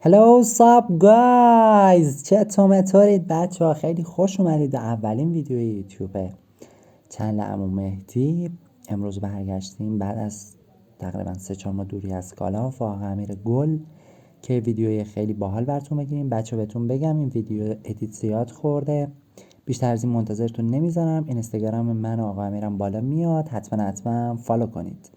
هلو ساب گایز، چطورید بچه ها؟ خیلی خوش اومدید. اولین ویدیو یوتیوب چنل عمو مهدی. امروز برگشتیم بعد از تقریبا 3-4 ماه دوری از کالا فاق امیر گل که ویدیوی خیلی باحال براتون بگیریم. بچه بهتون بگم این ویدیو ادیت زیاد خورده، بیشتر از این منتظرتون نمیذارم. اینستاگرام من و آقا امیرم بالا میاد، حتما فالو کنید.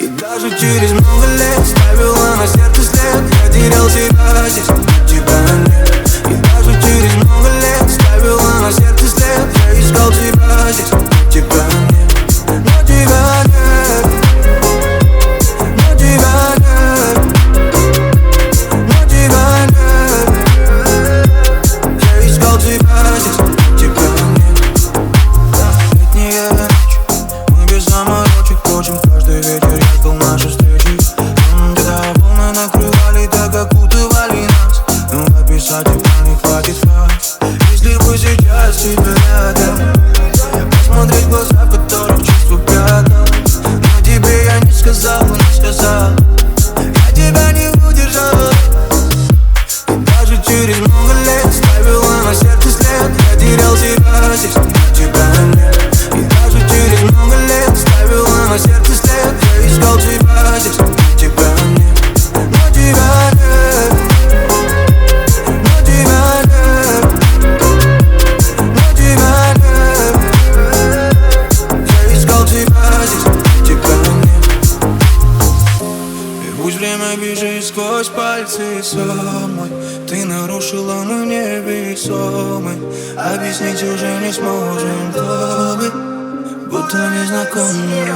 И даже через много лет ставила на сердце след. Я терял себя здесь, тебя нет. И даже через много лет ставила на сердце след. Я искал тебя здесь, тебя нет. Но тебя нет. Но тебя нет. Но тебя нет. Я искал тебя здесь, тебя нет. Летняя ночь, мы без заморочек точим каждый вечер. Я ждал наши встречи. Где-то волны накрывали, так окутывали нас. Но описать тебя не хватит фраз. Если бы сейчас тебя рядом, посмотреть в глаза, в которых чувства прятал. Но тебе я не сказал, не сказал. Я тебя не удержал. И даже через много лет ставила на сердце след. Я терял себя здесь, тебя нет. И даже через много лет ставила на сердце след. Я искал тебя здесь, тебя нет. Но тебя нет. Но тебя нет. Но тебя нет. Я искал тебя здесь, тебя нет. И пусть время бежит сквозь пальцы самой, ты нарушила мой невесомый. Объяснить уже не сможем, кто мы, будто незнакомые.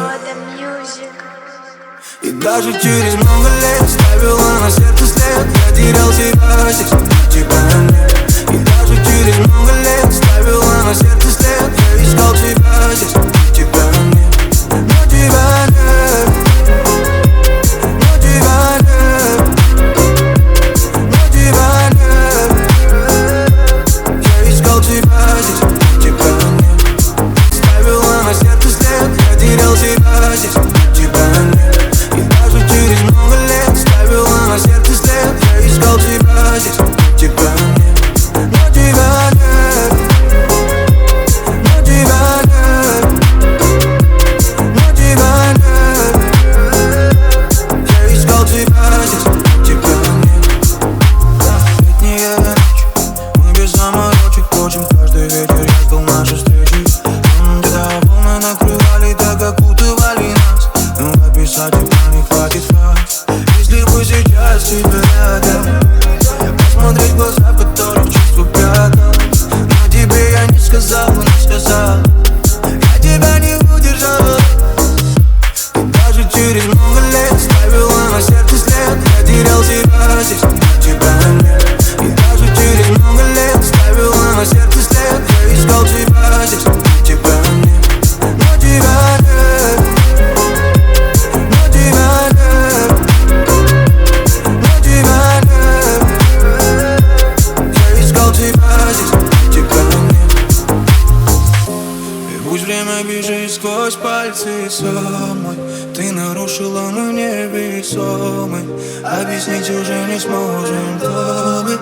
И даже через много лет ставила на сердце след. Я терял себя здесь, тебя нет. И даже через много лет ставила на сердце след. Я искал тебя здесь, тебя нет. Но тебя нет. Но тебя нет. Но тебя нет. Я искал тебя здесь, тебя нет. Ставила на сердце след. Я терял себя здесь, тебя нет. И даже через много лет ставила на сердце след. Я искал тебя здесь, тебя нет. Но тебя нет. Но тебя нет. Но тебя нет. Я искал тебя здесь, тебя нет. Летняя ночь, мы без заморочек точим каждый вечер. Я ждал наши встречи. Где-то волны накрывали, так окутывали нас. Но описать тебя не хватит фраз. Если бы сейчас тебя рядом, посмотреть в глаза, в которых чувства прятал. Но тебе я не сказал, не сказал. Я тебя не удержал. И даже через много лет ставила на сердце след. Я терял себя здесь, тебя нет. И даже через много лет ставила на сердце след. Я искал тебя здесь, тебя нет. Но тебя нет. Но тебя нет. Но тебя нет. Я искал тебя здесь, тебя нет. И пусть время бежит сквозь пальцы самой, ты нарушила мой невесомый. Объяснить уже не сможем, кто мы,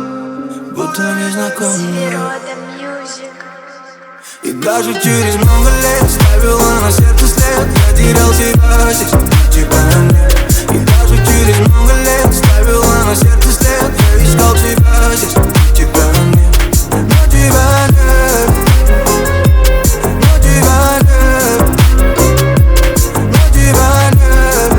будто незнакомые. И даже через много лет ставила на сердце след. Я терял себя здесь, тебя нет. И даже через много лет ставила на сердце след. Я искал тебя здесь, тебя нет. Но тебя нет. Но тебя нет. Но тебя нет.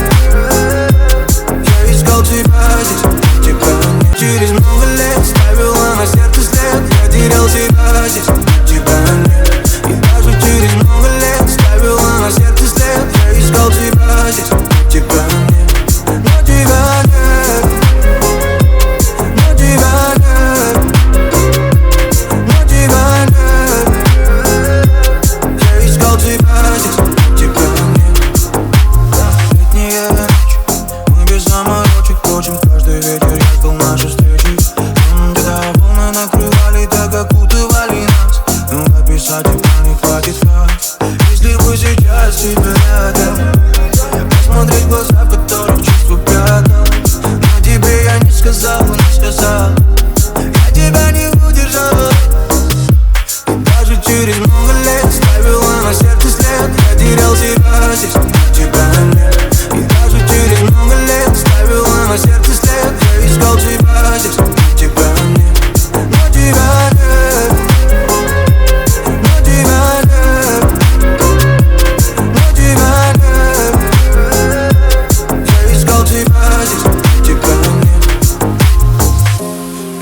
Я искал тебя здесь, тебя нет. Через много лет ставила на сердце след. Я терял себя здесь, тебя нет. И даже через много лет ставила на сердце след. Я искал тебя здесь, тебя нет. Но тебя нет. наши встречи. Когда волны накрывали, так окутывали нас. Но описать тебя не хватит фраз. Если бы сейчас тебя рядом, посмотреть в глаза, в которых чувства прятал. Но тебе я не сказал, не сказал. Я тебя не удержал. И даже через много лет ставила на сердце след. Я терял себя здесь, но тебя нет. И даже через много лет ставила на сердце след. Я искал тебя здесь, но тебя нет. Но тебя нет. Но тебя нет. Но тебя нет. Я искал тебя здесь, но тебя нет.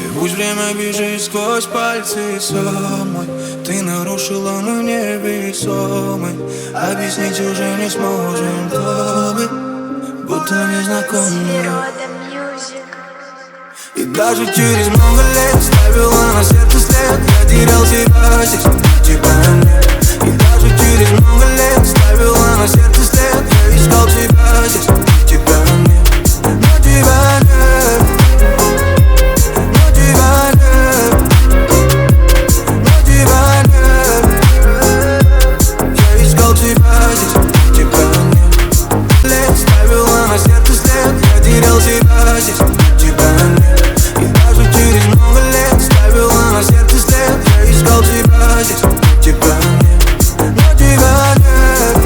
И пусть время бежит сквозь пальцы самой, ты нарушила мой невесомый. Объяснить уже не сможем, кто мы, будто незнакомые. И даже через много лет ставила на сердце след. Я терял себя здесь, но тебя нет. И даже через много лет ставила на сердце след. Я искал тебя здесь, но тебя нет. Но тебя нет. Но тебя нет. Но тебя нет. Я искал тебя здесь, но тебя нет. Лет ставила на сердце след. Я терял себя здесь, но тебя нет. И даже через много лет ставила на сердце след. Я искал тебя здесь, но тебя нет. Но тебя нет.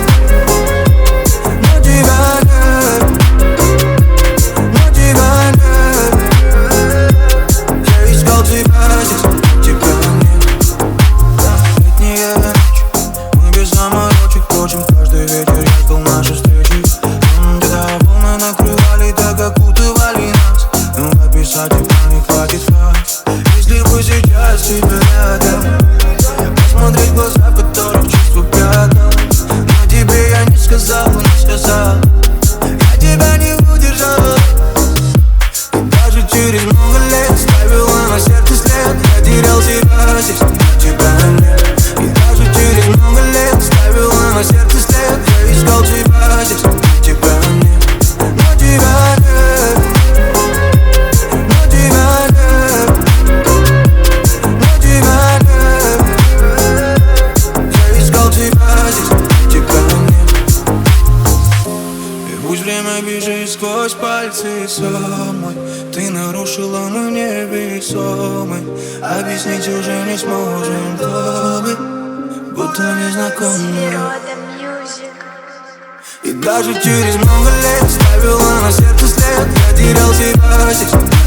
Но тебя нет. Но тебя нет. Я искал тебя здесь, но тебя нет. Летняя ночь, мы без заморочек точим. Каждый вечер я ждал наши встречи. Когда волны накрывали, так окутывали нас. Но описать тебя не хватит фраз. Если бы сейчас тебя рядом, посмотреть в глаза, в которых чувства прятал. Но тебе я не сказал, не сказал. Я тебя не удержал. И даже через много лет ставила на сердце след. Я терял себя здесь, но тебя нет. И даже через много лет ставила на сердце след. Я искал тебя здесь, но тебя нет. Но тебя нет. Но тебя нет. Но тебя нет. Я искал тебя здесь, но тебя нет. И пусть время бежит сквозь пальцы самой, ты нарушила мой невесомый. Объяснить уже не сможем, кто мы, будто незнакомые. И даже через много лет ставила на сердце след. Я терял себя здесь.